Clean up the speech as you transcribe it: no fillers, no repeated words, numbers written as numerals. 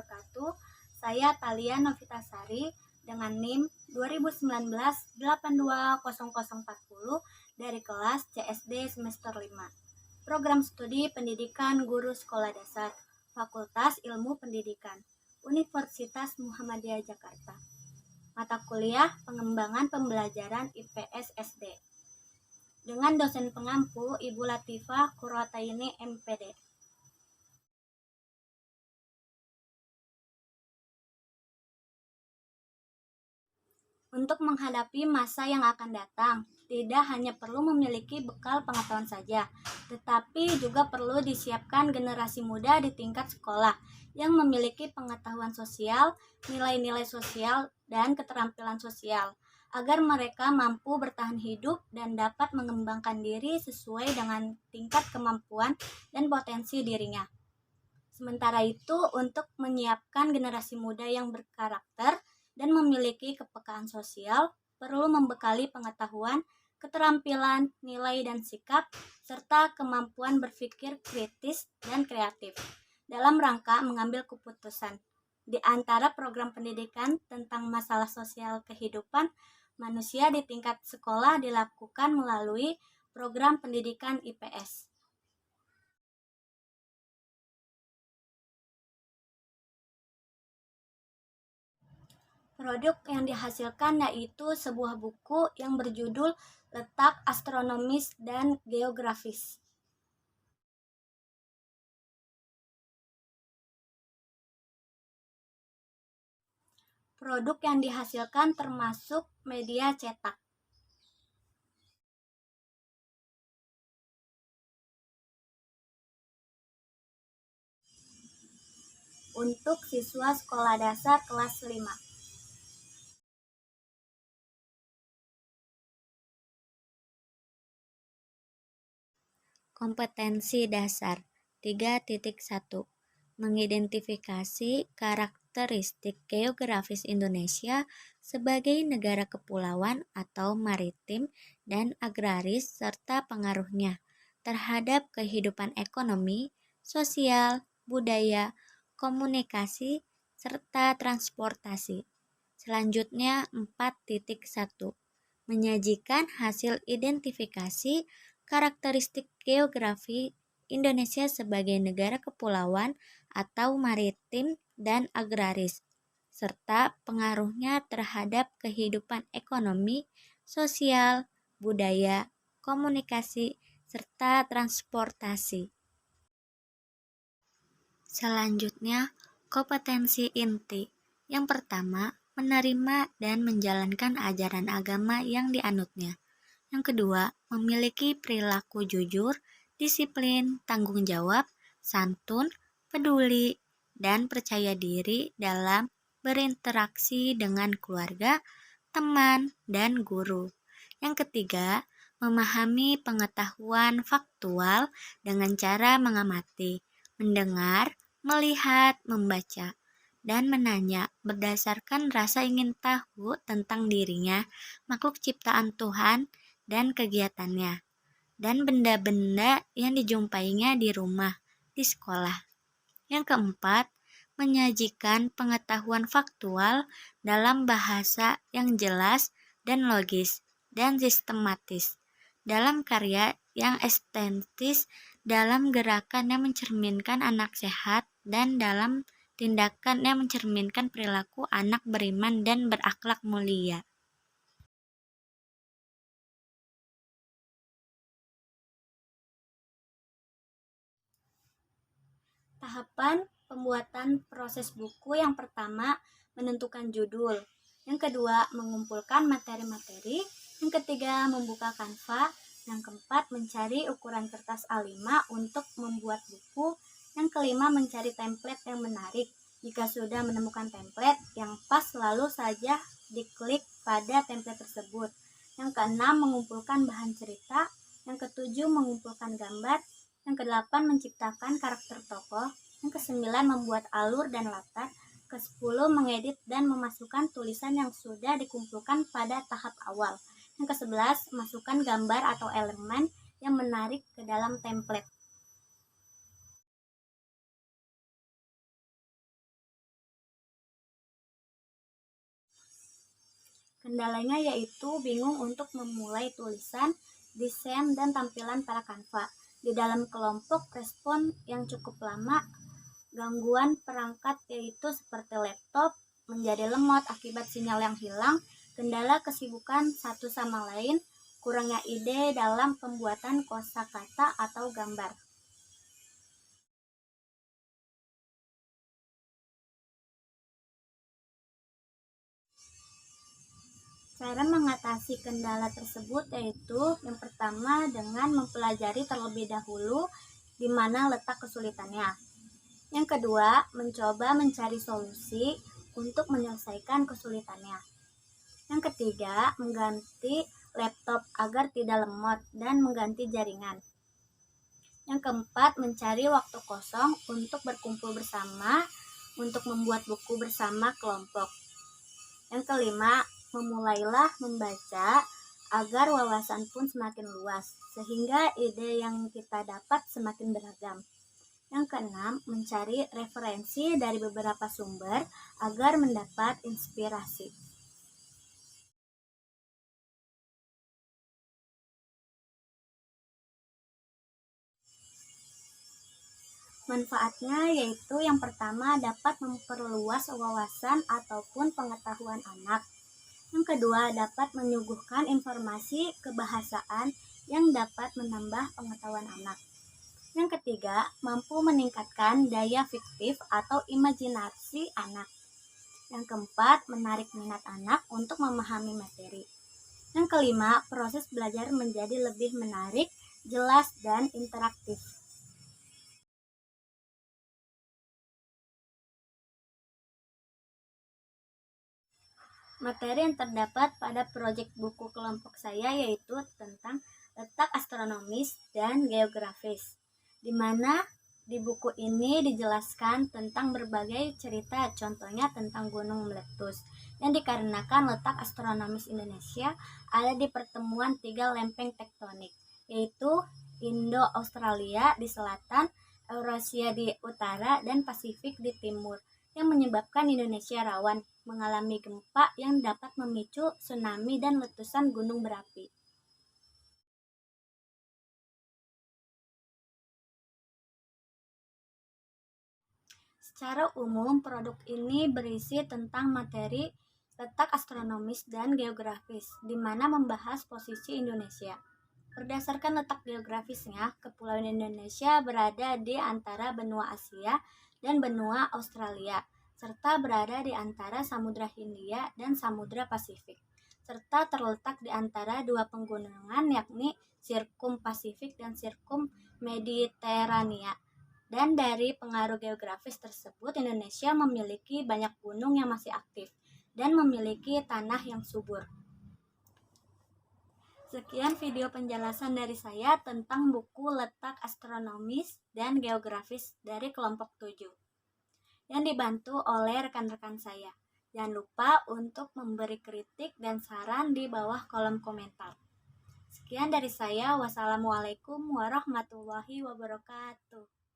wabarakatuh. Saya Talia Novitasari dengan NIM 2019-820040 dari kelas CSD semester 5. Program Studi Pendidikan Guru Sekolah Dasar, Fakultas Ilmu Pendidikan, Universitas Muhammadiyah Jakarta. Mata kuliah Pengembangan Pembelajaran IPS SD. Dengan dosen pengampu Ibu Latifah Qurrataini MPD. Untuk menghadapi masa yang akan datang, tidak hanya perlu memiliki bekal pengetahuan saja, tetapi juga perlu disiapkan generasi muda di tingkat sekolah yang memiliki pengetahuan sosial, nilai-nilai sosial, dan keterampilan sosial, agar mereka mampu bertahan hidup dan dapat mengembangkan diri sesuai dengan tingkat kemampuan dan potensi dirinya. Sementara itu, untuk menyiapkan generasi muda yang berkarakter dan memiliki kepekaan sosial, perlu membekali pengetahuan, keterampilan, nilai dan sikap, serta kemampuan berpikir kritis dan kreatif dalam rangka mengambil keputusan. Di antara program pendidikan tentang masalah sosial kehidupan manusia di tingkat sekolah dilakukan melalui program pendidikan IPS. Produk yang dihasilkan yaitu sebuah buku yang berjudul Letak Astronomis dan Geografis. Produk yang dihasilkan termasuk media cetak. Untuk siswa sekolah dasar kelas 5. Kompetensi dasar 3.1 Mengidentifikasi karakteristik geografis Indonesia sebagai negara kepulauan atau maritim dan agraris serta pengaruhnya terhadap kehidupan ekonomi, sosial, budaya, komunikasi, serta transportasi. Selanjutnya 4.1 Menyajikan hasil identifikasi karakteristik geografi Indonesia sebagai negara kepulauan atau maritim dan agraris, serta pengaruhnya terhadap kehidupan ekonomi, sosial, budaya, komunikasi, serta transportasi. Selanjutnya, kompetensi inti. Yang pertama, menerima dan menjalankan ajaran agama yang dianutnya. Yang kedua, memiliki perilaku jujur, disiplin, tanggung jawab, santun, peduli, dan percaya diri dalam berinteraksi dengan keluarga, teman, dan guru. Yang ketiga, memahami pengetahuan faktual dengan cara mengamati, mendengar, melihat, membaca, dan menanya berdasarkan rasa ingin tahu tentang dirinya, makhluk ciptaan Tuhan, dan kegiatannya, dan benda-benda yang dijumpainya di rumah, di sekolah. Yang keempat, menyajikan pengetahuan faktual dalam bahasa yang jelas dan logis dan sistematis, dalam karya yang estetis, dalam gerakan yang mencerminkan anak sehat, dan dalam tindakan yang mencerminkan perilaku anak beriman dan berakhlak mulia. Tahapan pembuatan proses buku yang pertama, menentukan judul. Yang kedua, mengumpulkan materi-materi. Yang ketiga, membuka Canva. Yang keempat, mencari ukuran kertas A5 untuk membuat buku. Yang kelima, mencari template yang menarik. Jika sudah menemukan template yang pas, lalu saja diklik pada template tersebut. Yang keenam, mengumpulkan bahan cerita. Yang ketujuh, mengumpulkan gambar. Yang kedelapan, menciptakan karakter tokoh. Yang kesembilan, membuat alur dan latar. Kesepuluh, mengedit dan memasukkan tulisan yang sudah dikumpulkan pada tahap awal. Yang kesebelas, masukkan gambar atau elemen yang menarik ke dalam template. Kendalanya yaitu bingung untuk memulai tulisan, desain, dan tampilan pada Canva. Di dalam kelompok respon yang cukup lama, gangguan perangkat yaitu seperti laptop menjadi lemot akibat sinyal yang hilang, kendala kesibukan satu sama lain, kurangnya ide dalam pembuatan kosakata atau gambar. Cara mengatasi kendala tersebut yaitu yang pertama dengan mempelajari terlebih dahulu di mana letak kesulitannya. Yang kedua, mencoba mencari solusi untuk menyelesaikan kesulitannya. Yang ketiga, mengganti laptop agar tidak lemot dan mengganti jaringan. Yang keempat, mencari waktu kosong untuk berkumpul bersama untuk membuat buku bersama kelompok. Yang kelima, memulailah membaca agar wawasan pun semakin luas, sehingga ide yang kita dapat semakin beragam. Yang keenam, mencari referensi dari beberapa sumber agar mendapat inspirasi. Manfaatnya yaitu yang pertama dapat memperluas wawasan ataupun pengetahuan anak. Yang kedua dapat menyuguhkan informasi kebahasaan yang dapat menambah pengetahuan anak. Yang ketiga, mampu meningkatkan daya fiktif atau imajinasi anak. Yang keempat, menarik minat anak untuk memahami materi. Yang kelima, proses belajar menjadi lebih menarik, jelas, dan interaktif. Materi yang terdapat pada proyek buku kelompok saya yaitu tentang letak astronomis dan geografis, di mana di buku ini dijelaskan tentang berbagai cerita, contohnya tentang gunung meletus, yang dikarenakan letak astronomis Indonesia ada di pertemuan tiga lempeng tektonik, yaitu Indo-Australia di selatan, Eurasia di utara, dan Pasifik di timur, yang menyebabkan Indonesia rawan mengalami gempa yang dapat memicu tsunami dan letusan gunung berapi. Secara umum, produk ini berisi tentang materi letak astronomis dan geografis, di mana membahas posisi Indonesia. Berdasarkan letak geografisnya, Kepulauan Indonesia berada di antara benua Asia dan benua Australia, serta berada di antara Samudra Hindia dan Samudra Pasifik, serta terletak di antara dua pegunungan yakni Sirkum Pasifik dan Sirkum Mediterania. Dan dari pengaruh geografis tersebut, Indonesia memiliki banyak gunung yang masih aktif dan memiliki tanah yang subur. Sekian video penjelasan dari saya tentang buku Letak Astronomis dan Geografis dari kelompok 7 yang dibantu oleh rekan-rekan saya. Jangan lupa untuk memberi kritik dan saran di bawah kolom komentar. Sekian dari saya. Wassalamualaikum warahmatullahi wabarakatuh.